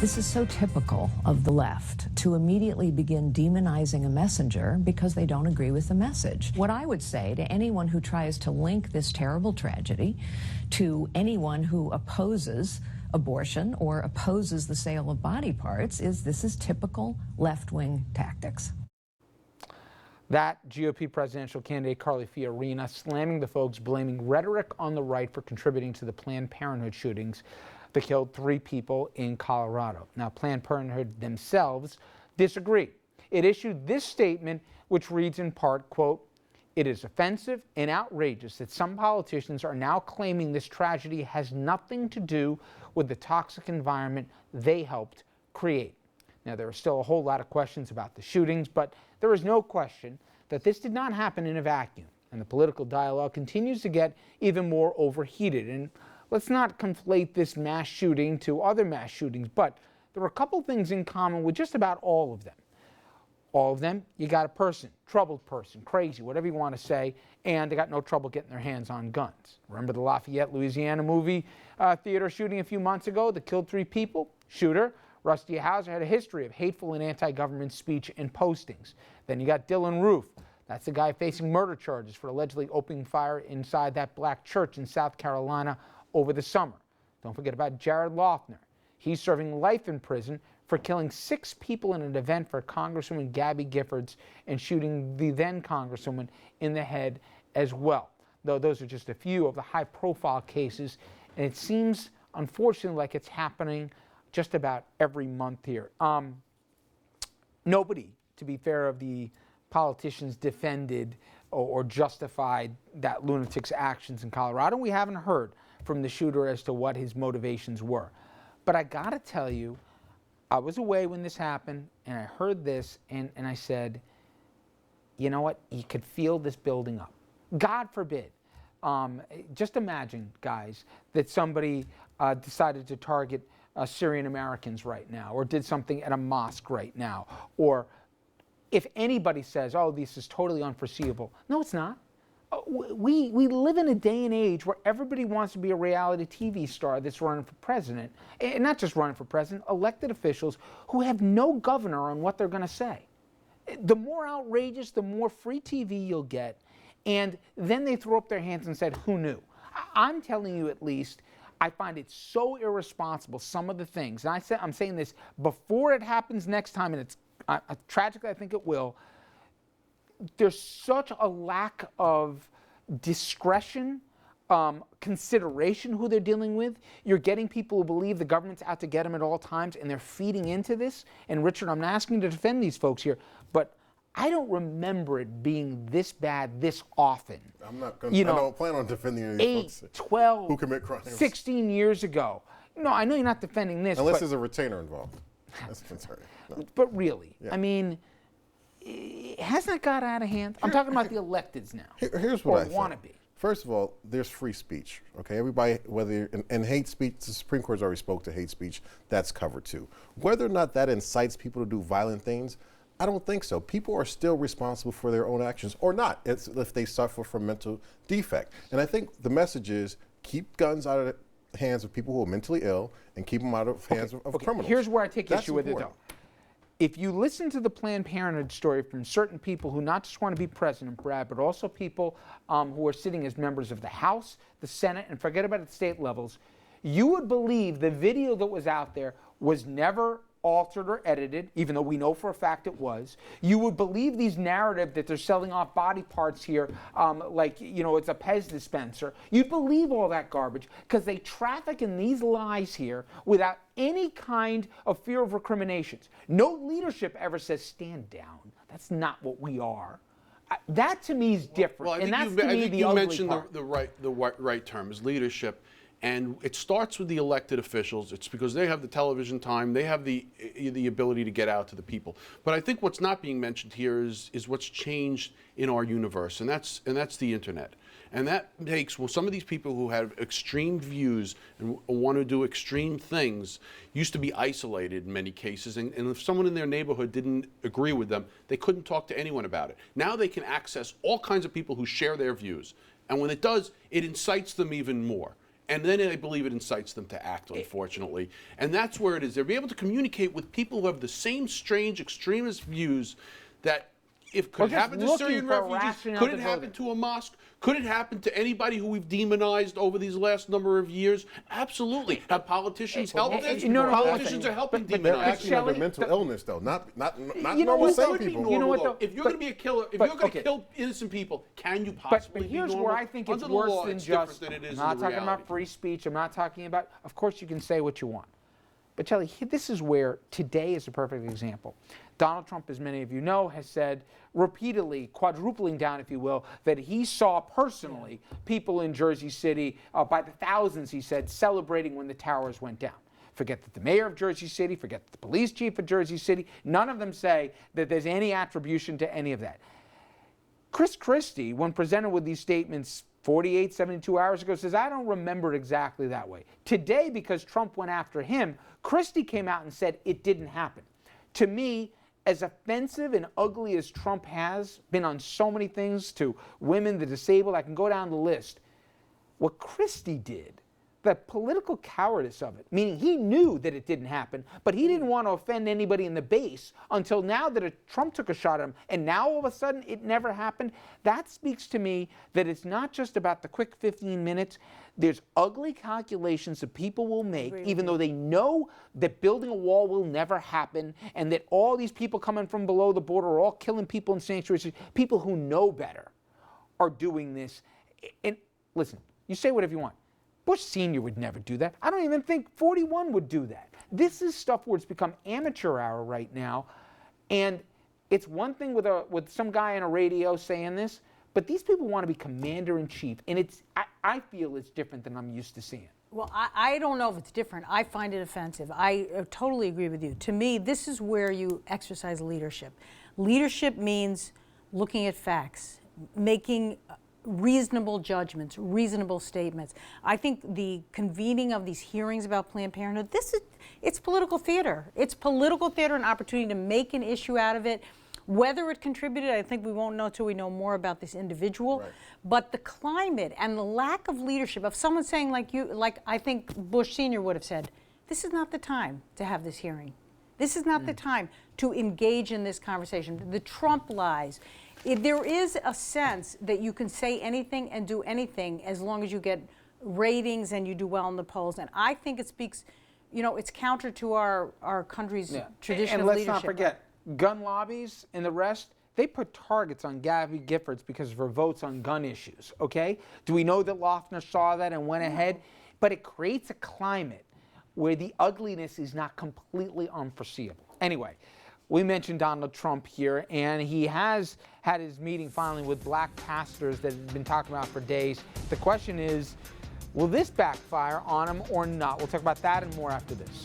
This is so typical of the left, to immediately begin demonizing a messenger because they don't agree with the message. What I would say to anyone who tries to link this terrible tragedy to anyone who opposes abortion or opposes the sale of body parts is this is typical left-wing tactics. That GOP presidential candidate Carly Fiorina slamming the folks blaming rhetoric on the right for contributing to the Planned Parenthood shootings that killed 3 people in Colorado. Now, Planned Parenthood themselves disagree. It issued this statement, which reads in part, quote, "It is offensive and outrageous that some politicians are now claiming this tragedy has nothing to do with the toxic environment they helped create." Now, there are still a whole lot of questions about the shootings, but there is no question that this did not happen in a vacuum, and the political dialogue continues to get even more overheated. And let's not conflate this mass shooting to other mass shootings, but there are a couple things in common with just about all of them. All of them, you got a person, troubled person, crazy, whatever you want to say, and they got no trouble getting their hands on guns. Remember the Lafayette, Louisiana movie theater shooting a few months ago that killed 3 people? Shooter, Rusty Hauser, had a history of hateful and anti-government speech and postings. Then you got Dylan Roof. That's the guy facing murder charges for allegedly opening fire inside that black church in South Carolina over the summer. Don't forget about Jared Loughner. He's serving life in prison for killing 6 people in an event for Congresswoman Gabby Giffords and shooting the then Congresswoman in the head as well. Though those are just a few of the high-profile cases, and it seems, unfortunately, like it's happening just about every month here. Nobody, to be fair, of the politicians defended or justified that lunatic's actions in Colorado. We haven't heard from the shooter as to what his motivations were. But I gotta tell you, I was away when this happened, and I heard this, and I said, you know what? You could feel this building up. God forbid. Just imagine, guys, that somebody decided to target Syrian Americans right now, or did something at a mosque right now, or if anybody says, oh, this is totally unforeseeable. No, it's not. We live in a day and age where everybody wants to be a reality TV star that's running for president, and not just running for president, elected officials who have no governor on what they're going to say. The more outrageous, the more free TV you'll get, and then they throw up their hands and said, who knew? I'm telling you, at least, I find it so irresponsible, some of the things, and I'm saying this before it happens next time, and it's tragically, I think it will. There's such a lack of discretion, consideration who they're dealing with. You're getting people who believe the government's out to get them at all times, and they're feeding into this. And Richard, I'm not asking you to defend these folks here, but I don't remember it being this bad this often. I'm not going to, I don't plan on defending any of these folks 12, who commit crimes 16 years ago. No, I know you're not defending this. Unless there's a retainer involved. That's concerned. No. But really, yeah. I mean, hasn't it got out of hand? I'm talking about the electeds now. Here's what I think. Want to be. First of all, there's free speech. Okay, everybody, whether and hate speech, the Supreme Court's already spoke to hate speech. That's covered too. Whether or not that incites people to do violent things, I don't think so. People are still responsible for their own actions, or not, if they suffer from mental defect. And I think the message is keep guns out of the hands of people who are mentally ill and keep them out of hands of criminals. Here's where I take That's issue with it, though. If you listen to the Planned Parenthood story from certain people who not just want to be president, Brad, but also people who are sitting as members of the House, the Senate, and forget about the state levels, you would believe the video that was out there was never altered or edited, even though we know for a fact it was. You would believe these narrative that they're selling off body parts here like, you know, it's a Pez dispenser. You'd believe all that garbage because they traffic in these lies here without any kind of fear of recriminations. No leadership ever says, stand down. That's not what we are. That to me is different. Well, and that's to me the ugly part. You mentioned the right term is leadership. And it starts with the elected officials. It's because they have the television time, they have the ability to get out to the people. But I think what's not being mentioned here is what's changed in our universe, and that's the internet. And that makes, well, some of these people who have extreme views and want to do extreme things used to be isolated in many cases, and if someone in their neighborhood didn't agree with them, they couldn't talk to anyone about it. Now they can access all kinds of people who share their views. And when it does, it incites them even more. And then I believe it incites them to act, unfortunately. And that's where it is. They'll be able to communicate with people who have the same strange extremist views that if could happen to Syrian refugees, could it happen to a mosque? Could it happen to anybody who we've demonized over these last number of years? Absolutely. Have politicians helped this? Politicians are helping demonize. They're acting under mental illness, though, not you know normal what, sane people. You know what, though? If you're going to be a killer, if you're going to kill innocent people, can you possibly But be here's normal? where I think it's Under the worse law, than it's just, different than it is I'm not in the talking about reality. free speech, I'm not talking about, of course you can say what you want. But Shelley, this is where today is a perfect example. Donald Trump, as many of you know, has said repeatedly, quadrupling down, if you will, that he saw personally people in Jersey City by the thousands, he said, celebrating when the towers went down. Forget that the mayor of Jersey City, forget the police chief of Jersey City, none of them say that there's any attribution to any of that. Chris Christie, when presented with these statements 48, 72 hours ago, says, I don't remember it exactly that way. Today, because Trump went after him, Christie came out and said it didn't happen. To me, as offensive and ugly as Trump has been on so many things to women, the disabled, I can go down the list. What Christie did, the political cowardice of it, meaning he knew that it didn't happen, but he didn't want to offend anybody in the base until now that Trump took a shot at him, and now all of a sudden it never happened. That speaks to me that it's not just about the quick 15 minutes. There's ugly calculations that people will make, even though they know that building a wall will never happen, and that all these people coming from below the border are all killing people in sanctuaries. People who know better are doing this. And listen, you say whatever you want. Bush Sr. would never do that. I don't even think 41 would do that. This is stuff where it's become amateur hour right now. And it's one thing with some guy on a radio saying this, but these people want to be commander-in-chief. And I feel it's different than I'm used to seeing. Well, I don't know if it's different. I find it offensive. I totally agree with you. To me, this is where you exercise leadership. Leadership means looking at facts, making reasonable judgments, reasonable statements. I think the convening of these hearings about Planned Parenthood, it's political theater. It's political theater, an opportunity to make an issue out of it. Whether it contributed, I think we won't know till we know more about this individual. Right. But the climate and the lack of leadership of someone saying like I think Bush Sr. would have said, this is not the time to have this hearing. This is not the time to engage in this conversation. The Trump lies. There is a sense that you can say anything and do anything as long as you get ratings and you do well in the polls. And I think it speaks, it's counter to our country's tradition of leadership. And let's not forget, gun lobbies and the rest, they put targets on Gabby Giffords because of her votes on gun issues, okay? Do we know that Loeffner saw that and went ahead? But it creates a climate where the ugliness is not completely unforeseeable. Anyway, we mentioned Donald Trump here, and he has had his meeting finally with black pastors that he's been talking about for days. The question is, will this backfire on him or not? We'll talk about that and more after this.